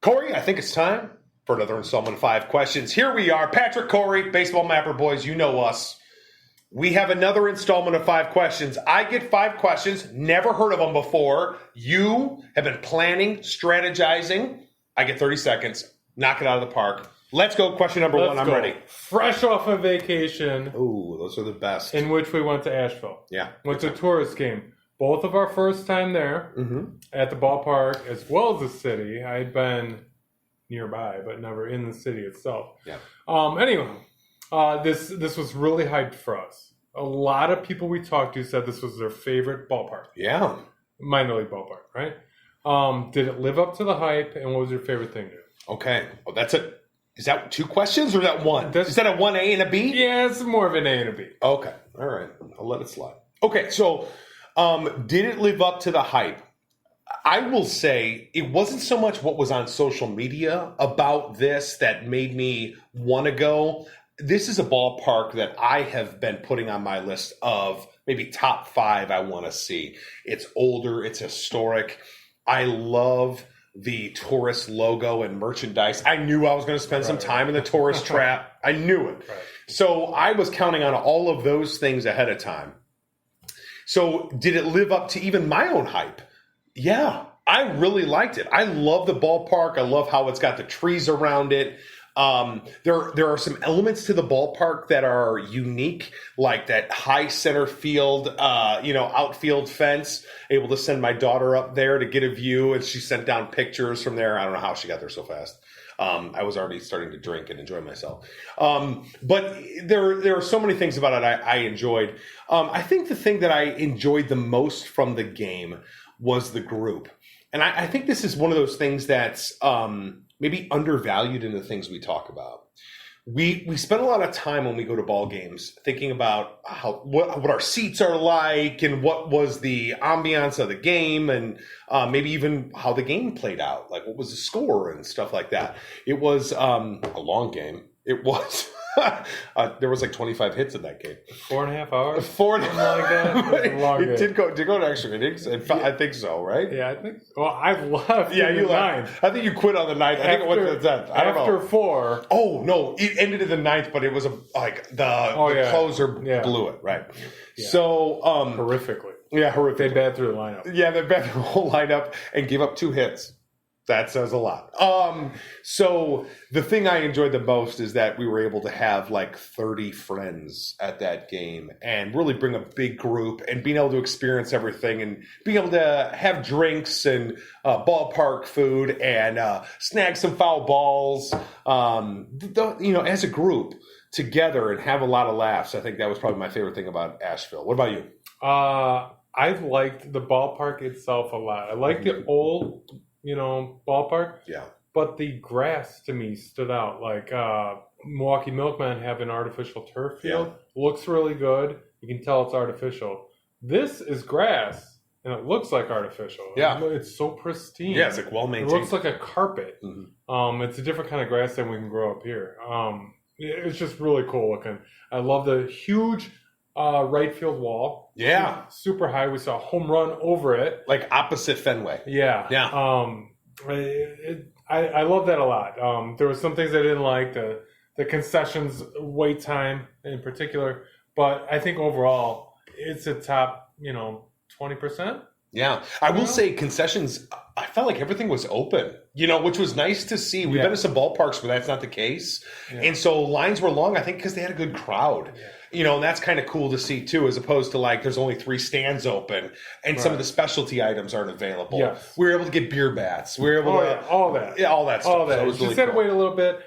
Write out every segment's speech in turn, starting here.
Cory, I think it's time for another installment of 5 questions. Here we are, Patrick, Cory, Baseball Mapper Boys, you know us. We have another installment of 5 questions. I get 5 questions, never heard of them before. You have been planning, strategizing. I get 30 seconds, knock it out of the park. Let's go. Question number 1, I'm ready. Fresh off a vacation. Ooh, those are the best. In which we went to Asheville. Yeah. Went to a tourist game. Both of our first time there at the ballpark as well as the city. I had been nearby, but never in the city itself. Yeah. Anyway, this was really hyped for us. A lot of people we talked to said this was their favorite ballpark. Yeah. Minor league ballpark, right? Did it live up to the hype, and what was your favorite thing to do? Okay. Well, that's it. Is that 2 questions or is that 1? Is that a 1A and a B? Yeah, it's more of an A and a B. Okay. All right. I'll let it slide. Okay. So, did it live up to the hype? I will say it wasn't so much what was on social media about this that made me want to go. This is a ballpark that I have been putting on my list of maybe top 5 I want to see. It's older. It's historic. I love the tourist logo and merchandise. I knew I was going to spend some time in the tourist trap. I knew it. Right. So I was counting on all of those things ahead of time. So did it live up to even my own hype? Yeah, I really liked it. I love the ballpark. I love how it's got the trees around it. There are some elements to the ballpark that are unique, like that high center field, outfield fence. Able to send my daughter up there to get a view, and she sent down pictures from there. I don't know how she got there so fast. I was already starting to drink and enjoy myself. But there are so many things about it I enjoyed. I think the thing that I enjoyed the most from the game was the group. And I think this is one of those things that's maybe undervalued in the things we talk about. We spend a lot of time when we go to ball games thinking about what our seats are like and what was the ambiance of the game and maybe even how the game played out, like what was the score and stuff like that. It was a long game. It was. There was like 25 hits in that game. 4.5 hours? 4.5 like that. It was a long game. Did go to extra innings. I think so, right? Yeah, I think. Well, I left. Yeah, you left. 9th. I think you quit on the 9th. I think it went to the 10th. I don't know. After 4. Oh no, it ended in the 9th, but it was the closer blew it, right? Yeah. So horrifically. Yeah, horrifically. They bat through the lineup. Yeah, they bat through the whole lineup and gave up 2 hits. That says a lot. So the thing I enjoyed the most is that we were able to have like 30 friends at that game and really bring a big group and being able to experience everything and being able to have drinks and ballpark food and snag some foul balls, as a group together and have a lot of laughs. I think that was probably my favorite thing about Asheville. What about you? I liked the ballpark itself a lot. I liked the old ballpark. Yeah. But the grass to me stood out. Like Milwaukee Milkmen have an artificial turf field. Yeah. Looks really good. You can tell it's artificial. This is grass, and it looks like artificial. Yeah. It's so pristine. Yeah, it's like well maintained. It looks like a carpet. Mm-hmm. It's a different kind of grass than we can grow up here. It's just really cool looking. I love the huge right field wall. Yeah. Super high. We saw a home run over it. Like opposite Fenway. Yeah. Yeah. I love that a lot. There were some things I didn't like, the concessions wait time in particular, but I think overall it's a top, 20%. Yeah. I will say concessions, I felt like everything was open, which was nice to see. We've been to some ballparks where that's not the case. Yeah. And so lines were long, I think, because they had a good crowd. Yeah. And that's kind of cool to see, too, as opposed to, like, there's only 3 stands open and some of the specialty items aren't available. Yes. We were able to get beer bats. We were able to... all that. Yeah, all that stuff. All that. So it was really Just had to wait a little bit.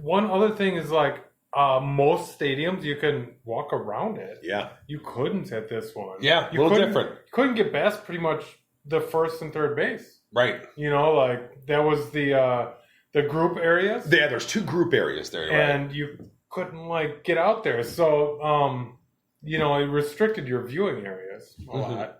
One other thing is, like, most stadiums, you can walk around it. Yeah. You couldn't at this one. Yeah, a little different. You couldn't get past pretty much the first and third base. Right. Like, that was the group areas. Yeah, there's 2 group areas there. And you couldn't get out there, so it restricted your viewing areas a lot.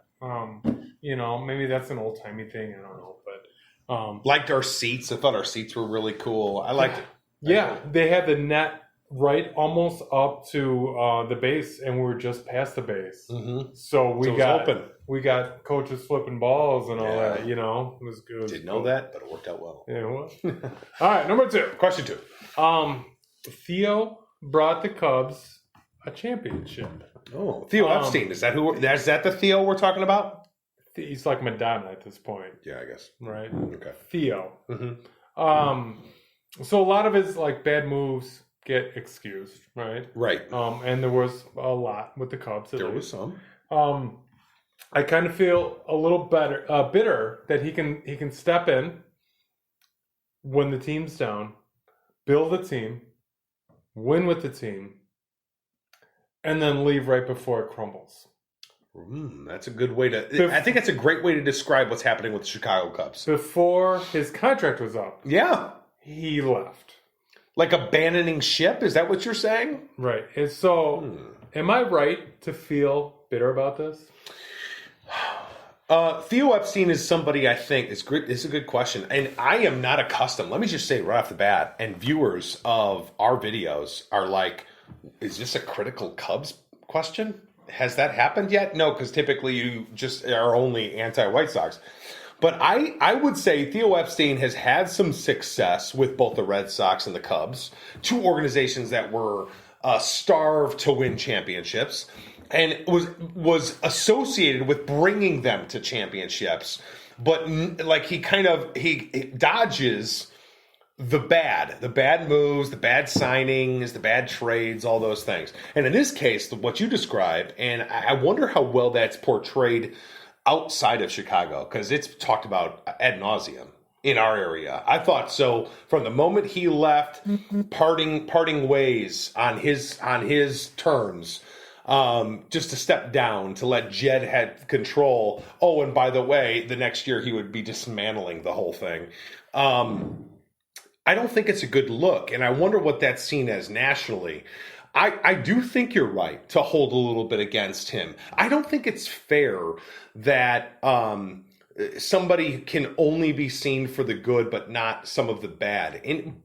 Maybe that's an old timey thing. I don't know, but liked our seats. I thought our seats were really cool. I liked it. Yeah, they had the net right almost up to the base, and we were just past the base. Mm-hmm. So we got open. We got coaches flipping balls and all that. You know, it was good. Didn't know that, but it worked out well. Yeah, well. All right, number 2. Question 2. Theo brought the Cubs a championship. Oh, Theo Epstein. Is that the Theo we're talking about? He's like Madonna at this point. Yeah, I guess. Right. Okay. Theo. Mm-hmm. So a lot of his like bad moves get excused, right? Right. And there was a lot with the Cubs. There was some. I kind of feel a little bitter that he can step in when the team's down, build the team, win with the team, and then leave right before it crumbles. That's a good way to... I think that's a great way to describe what's happening with the Chicago Cubs. Before his contract was up. Yeah. He left. Like abandoning ship? Is that what you're saying? Right. And so, am I right to feel bitter about this? Theo Epstein is somebody I think is good. It's a good question, and I am not accustomed. Let me just say right off the bat, and viewers of our videos are like, "Is this a critical Cubs question? Has that happened yet?" No, because typically you just are only anti-White Sox. But I would say Theo Epstein has had some success with both the Red Sox and the Cubs, two organizations that were starved to win championships. And was associated with bringing them to championships, but like he dodges the bad moves, the bad signings, the bad trades, all those things. And in this case, what you described, and I wonder how well that's portrayed outside of Chicago, because it's talked about ad nauseum in our area. I thought so from the moment he left, parting ways on his terms. Just to step down to let Jed have control. Oh, and by the way, the next year he would be dismantling the whole thing. I don't think it's a good look, and I wonder what that's seen as nationally. I do think you're right to hold a little bit against him. I don't think it's fair that somebody can only be seen for the good, but not some of the bad. And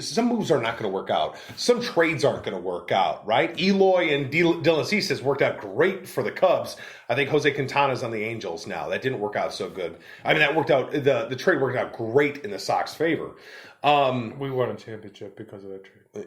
some moves are not going to work out. Some trades aren't going to work out, right? Eloy and Dylan Cease has worked out great for the Cubs. I think Jose Quintana's on the Angels now. That didn't work out so good. I mean, that worked out. The trade worked out great in the Sox favor. We won a championship because of that trade.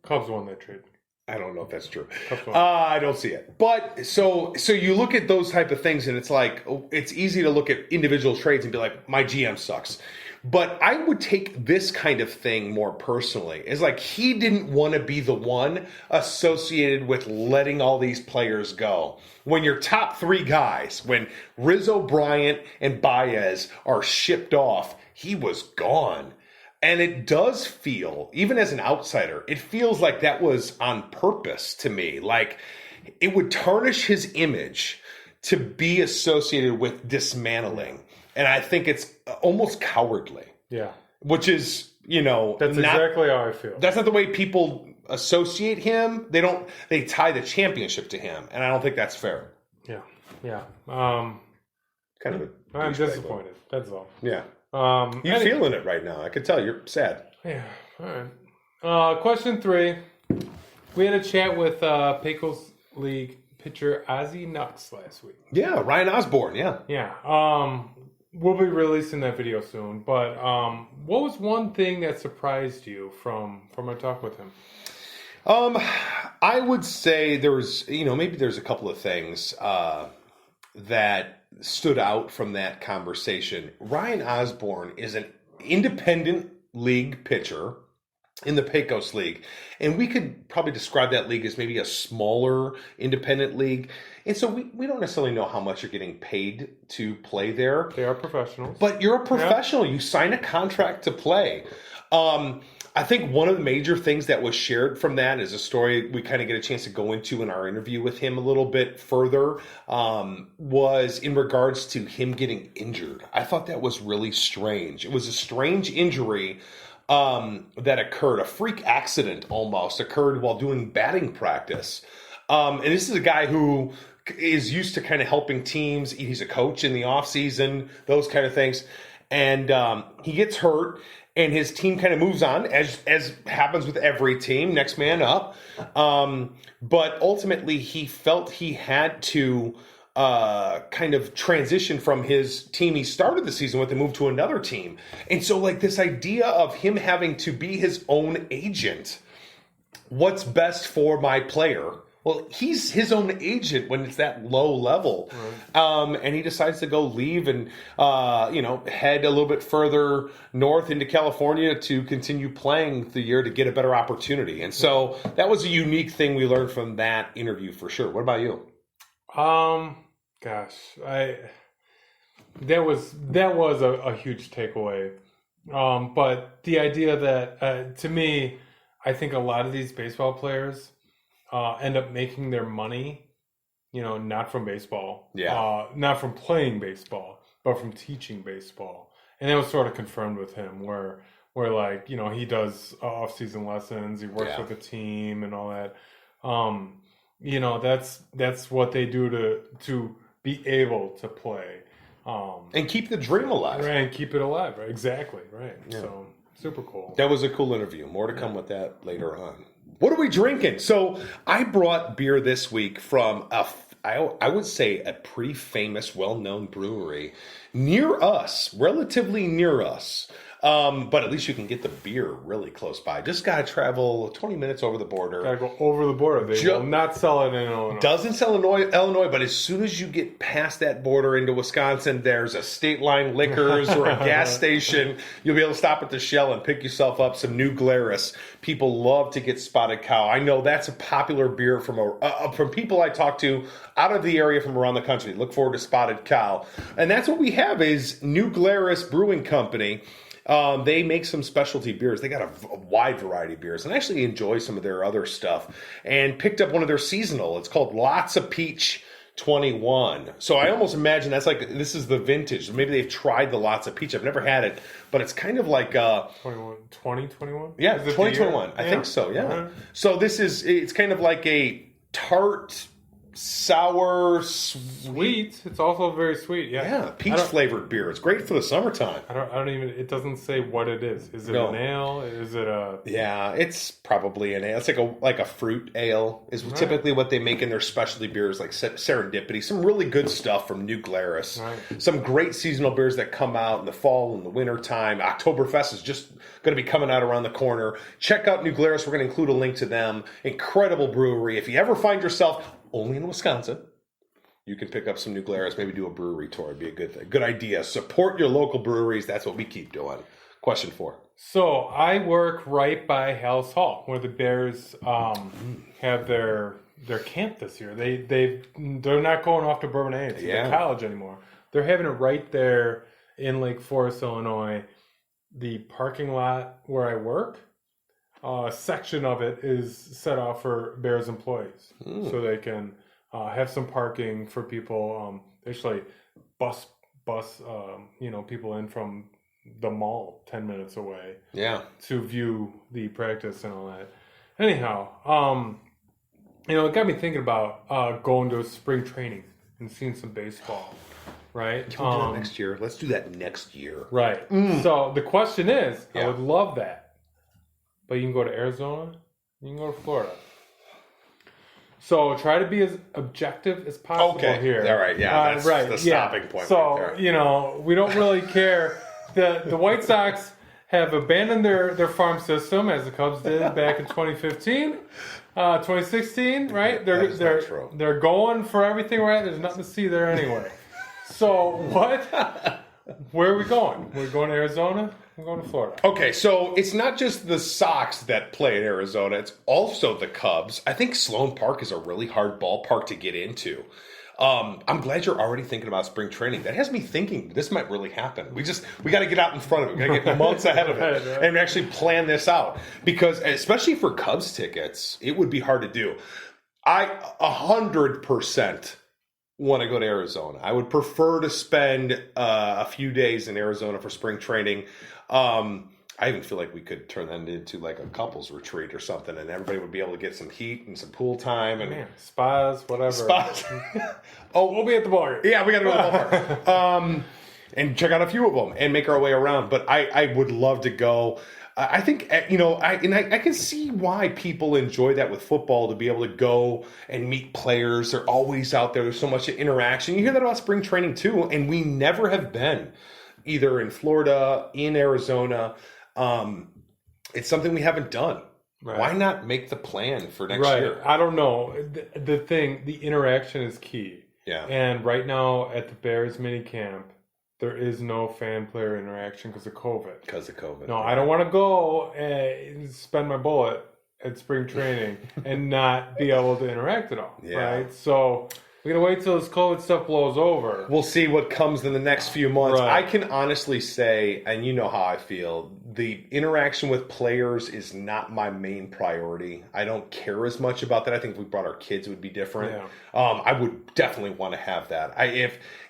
Cubs won that trade. I don't know if that's true. I don't see it. But so you look at those type of things, and it's like it's easy to look at individual trades and be like, my GM sucks. But I would take this kind of thing more personally. It's like he didn't want to be the one associated with letting all these players go. When your top 3 guys, when Rizzo, Bryant, and Baez are shipped off, he was gone. And it does feel, even as an outsider, it feels like that was on purpose to me. Like it would tarnish his image to be associated with dismantling. And I think it's almost cowardly. Yeah. Which is, that's exactly how I feel. That's not the way people associate him. They tie the championship to him. And I don't think that's fair. Yeah. Yeah. I'm disappointed. That's all. Yeah. You're feeling it right now. I can tell you're sad. Yeah. All right. Question 3. We had a chat with Pecos League pitcher Ozzie Nux last week. Yeah. Ryan Osborne. Yeah. Yeah. We'll be releasing that video soon. But what was one thing that surprised you from our talk with him? I would say maybe there's a couple of things that stood out from that conversation. Ryan Osborne is an independent league pitcher in the Pecos League. And we could probably describe that league as maybe a smaller independent league. And so we don't necessarily know how much you're getting paid to play there. They are professionals. But you're a professional. Yeah. You sign a contract to play. I think one of the major things that was shared from that is a story we kind of get a chance to go into in our interview with him a little bit further, was in regards to him getting injured. I thought that was really strange. It was a strange injury that occurred, a freak accident almost occurred while doing batting practice. And this is a guy who is used to kind of helping teams. He's a coach in the offseason, those kind of things. And he gets hurt. and his team kind of moves on, as happens with every team, next man up. But ultimately, he felt he had to kind of transition from his team he started the season with and move to another team. And so, like, this idea of him having to be his own agent, what's best for my player? Well, he's his own agent when it's that low level. Right. And he decides to go leave and, head a little bit further north into California to continue playing the year to get a better opportunity. And so that was a unique thing we learned from that interview for sure. What about you? That was a huge takeaway. But the idea that, to me, I think a lot of these baseball players end up making their money, not from baseball, not from playing baseball, but from teaching baseball. And that was sort of confirmed with him, where like, he does off-season lessons, he works with the team and all that. That's what they do to be able to play. And keep the dream alive. Right, and keep it alive. Right, exactly, right. Yeah. So, super cool. That was a cool interview. More to come with that later on. What are we drinking? So I brought beer this week from I would say a pretty famous, well-known brewery near us, relatively near us. But at least you can get the beer really close by. Just got to travel 20 minutes over the border. Got to go over the border. They will not sell it in Illinois. Doesn't sell in Illinois, but as soon as you get past that border into Wisconsin, there's a State Line Liquors or a gas station. You'll be able to stop at the Shell and pick yourself up some New Glarus. People love to get Spotted Cow. I know that's a popular beer from people I talk to out of the area from around the country. Look forward to Spotted Cow. And that's what we have is New Glarus Brewing Company. They make some specialty beers. They got a wide variety of beers, and I actually enjoy some of their other stuff. And picked up one of their seasonal. It's called Lots of Peach 21. So I almost imagine that's like, this is the vintage. Maybe they've tried the Lots of Peach. I've never had it, but it's kind of like 2021. Yeah, 2021. I think so. Yeah. Uh-huh. So it's kind of like a tart, sour, sweet. It's also very sweet. Yeah, peach flavored beer. It's great for the summertime. I don't even. It doesn't say what it is. Is it an ale? Is it a? Yeah, it's probably an ale. It's like a fruit ale is typically what they make in their specialty beers, like Serendipity. Some really good stuff from New Glarus. Right. Some great seasonal beers that come out in the fall and the winter time. Oktoberfest is just going to be coming out around the corner. Check out New Glarus. We're going to include a link to them. Incredible brewery. If you ever find yourself only in Wisconsin, you can pick up some New Glarus, maybe do a brewery tour. It'd be a good idea. Support your local breweries. That's what we keep doing. Question 4. So I work right by Hallis Hall, where the Bears have their camp this year. They're not going off to Bourbonnais to the college anymore. They're having it right there in Lake Forest, Illinois. The parking lot where I work, a section of it is set off for Bears employees, so they can have some parking for people. Actually, bus people in from the mall 10 minutes away, to view the practice and all that. Anyhow, it got me thinking about going to spring training and seeing some baseball. Right? Can we do that next year? Let's do that next year. Right. So the question is, I would love that. But you can go to Arizona, you can go to Florida. So try to be as objective as possible here. All right, that's the stopping point. So, right there. We don't really care. The White Sox have abandoned their farm system, as the Cubs did back in 2015, 2016, right? They're going for everything, right? There's nothing to see there anyway. So where are we going? We're going to Arizona? We're going to Florida. Okay, so it's not just the Sox that play in Arizona. It's also the Cubs. I think Sloan Park is a really hard ballpark to get into. I'm glad you're already thinking about spring training. That has me thinking this might really happen. We got to get out in front of it. We got to get months ahead of it and actually plan this out. Because especially for Cubs tickets, it would be hard to do. I 100% want to go to Arizona. I would prefer to spend a few days in Arizona for spring training. I even feel like we could turn that into like a couples retreat or something, and everybody would be able to get some heat and some pool time and spas, whatever. Spas. We'll be at the ballpark. Yeah, we got to go to the ballpark. and check out a few of them and make our way around. But I would love to go. I think, I can see why people enjoy that with football, to be able to go and meet players. They're always out there. There's so much interaction. You hear that about spring training too, and we never have been either in Florida, in Arizona. It's something we haven't done. Right. Why not make the plan for next year? I don't know. The interaction is key. Yeah. And right now at the Bears mini camp, there is no fan-player interaction because of COVID. No, I don't want to go and spend my bullet at spring training and not be able to interact at all. Yeah. Right? So we're going to wait till this COVID stuff blows over. We'll see what comes in the next few months. Right. I can honestly say, and you know how I feel, the interaction with players is not my main priority. I don't care as much about that. I think if we brought our kids, it would be different. Yeah. I would definitely want to have that.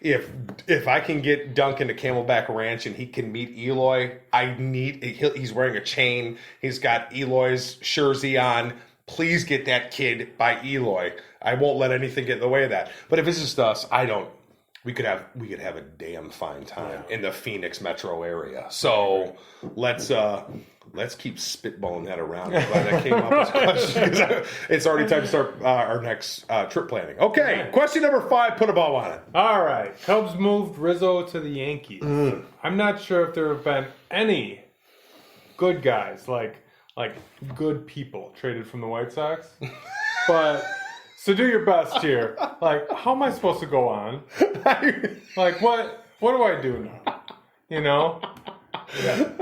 If I can get Duncan to Camelback Ranch and he can meet Eloy, he's wearing a chain. He's got Eloy's jersey on. Please get that kid by Eloy. I won't let anything get in the way of that. But if it's just us, we could have a damn fine time in the Phoenix metro area. So let's keep spitballing that around. I'm glad that came up as a question, because it's already time to start our next trip planning. Okay, question number 5. Put a bow on it. All right, Cubs moved Rizzo to the Yankees. I'm not sure if there have been any good guys like good people traded from the White Sox, but. So do your best here. Like, how am I supposed to go on? Like, what do I do now? You know? Yeah.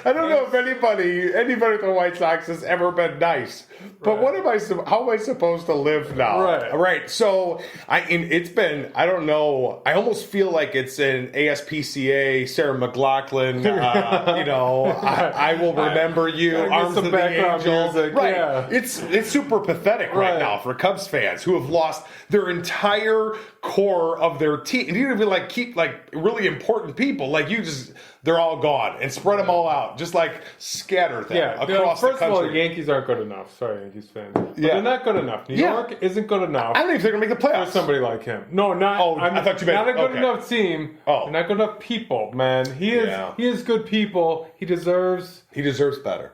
I don't know if anybody with the White Sox has ever been nice. But how am I supposed to live now? Right. So I don't know. I almost feel like it's an ASPCA, Sarah McLachlan, I will remember you, Arms of the Angels. Music. Right. Yeah. It's super pathetic right now for Cubs fans who have lost their entire core of their team. And you even keep really important people. They're all gone, and spread them all out. Just scatter them across the country. First of all, the Yankees aren't good enough. Sorry, Yankees fans. But they're not good enough. New York isn't good enough. I don't even think they're going to make the playoffs. For somebody like him. No, not. Oh, I thought you meant. Not a good enough team. Oh. Not good enough people, man. He is good people. He deserves better.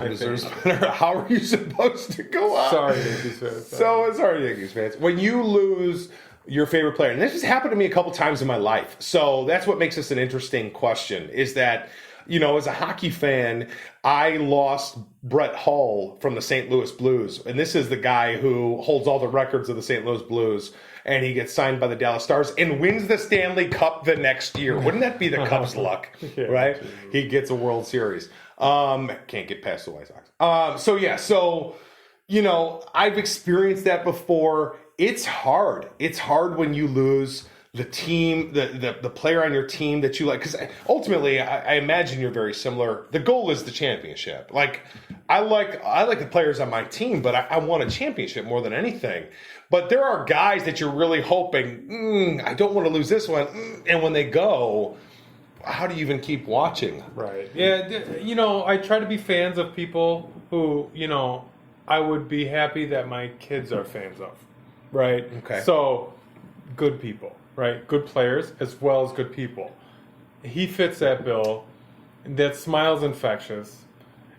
He deserves better. How are you supposed to go on? Sorry, Yankees fans. Sorry, Yankees fans. When you lose your favorite player, and this has happened to me a couple times in my life, so that's what makes this an interesting question, is that, as a hockey fan, I lost Brett Hull from the St. Louis Blues, and this is the guy who holds all the records of the St. Louis Blues, and he gets signed by the Dallas Stars and wins the Stanley Cup the next year. Wouldn't that be the Cubs' luck, right? He gets a World Series. Can't get past the White Sox. I've experienced that before. It's hard. It's hard when you lose the team, the player on your team that you like. Because ultimately, I imagine you're very similar. The goal is the championship. I like the players on my team, but I want a championship more than anything. But there are guys that you're really hoping, I don't want to lose this one. And when they go, how do you even keep watching? Right. Yeah, I try to be fans of people who, I would be happy that my kids are fans of. Right? Okay. So, good people, right? Good players as well as good people. He fits that bill. That smile's infectious.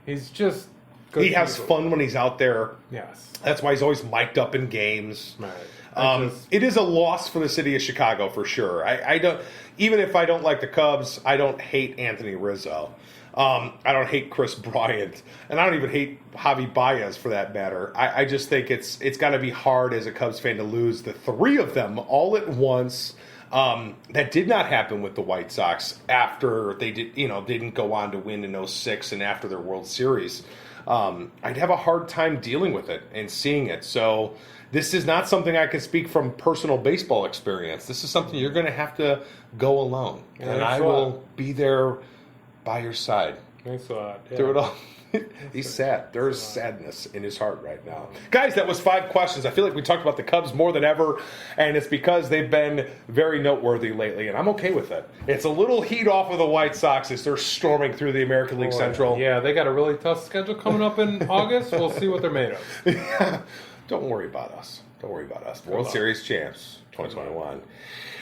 He's just good. He has fun when he's out there. Yes. That's why he's always mic'd up in games. Right. It is a loss for the city of Chicago for sure. I don't, even if I don't like the Cubs, I don't hate Anthony Rizzo. I don't hate Chris Bryant, and I don't even hate Javi Baez for that matter. I just think it's got to be hard as a Cubs fan to lose the 3 of them all at once. That did not happen with the White Sox after they didn't go on to win in 2006 and after their World Series. I'd have a hard time dealing with it and seeing it. So this is not something I can speak from personal baseball experience. This is something you're going to have to go alone, and I will be there by your side. Thanks a lot. Yeah. Through it all. He's sad. There's sadness in his heart right now. Guys, that was 5 questions. I feel like we talked about the Cubs more than ever, and it's because they've been very noteworthy lately, and I'm okay with it. It's a little heat off of the White Sox as they're storming through the American League Central. Yeah, they got a really tough schedule coming up in August. We'll see what they're made of. Yeah. Don't worry about us. Don't worry about us. World Series champs 2021.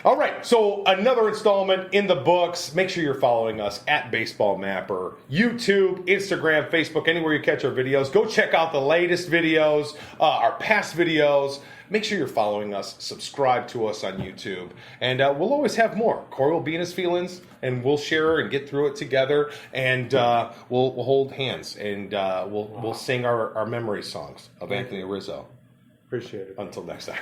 All right, so another installment in the books. Make sure you're following us at Baseball Mapper, YouTube, Instagram, Facebook, anywhere you catch our videos. Go check out the latest videos, our past videos. Make sure you're following us. Subscribe to us on YouTube. And we'll always have more. Cory will be in his feelings, and we'll share and get through it together. And we'll hold hands, and we'll sing our memory songs of Anthony Rizzo. Appreciate it. Until next time.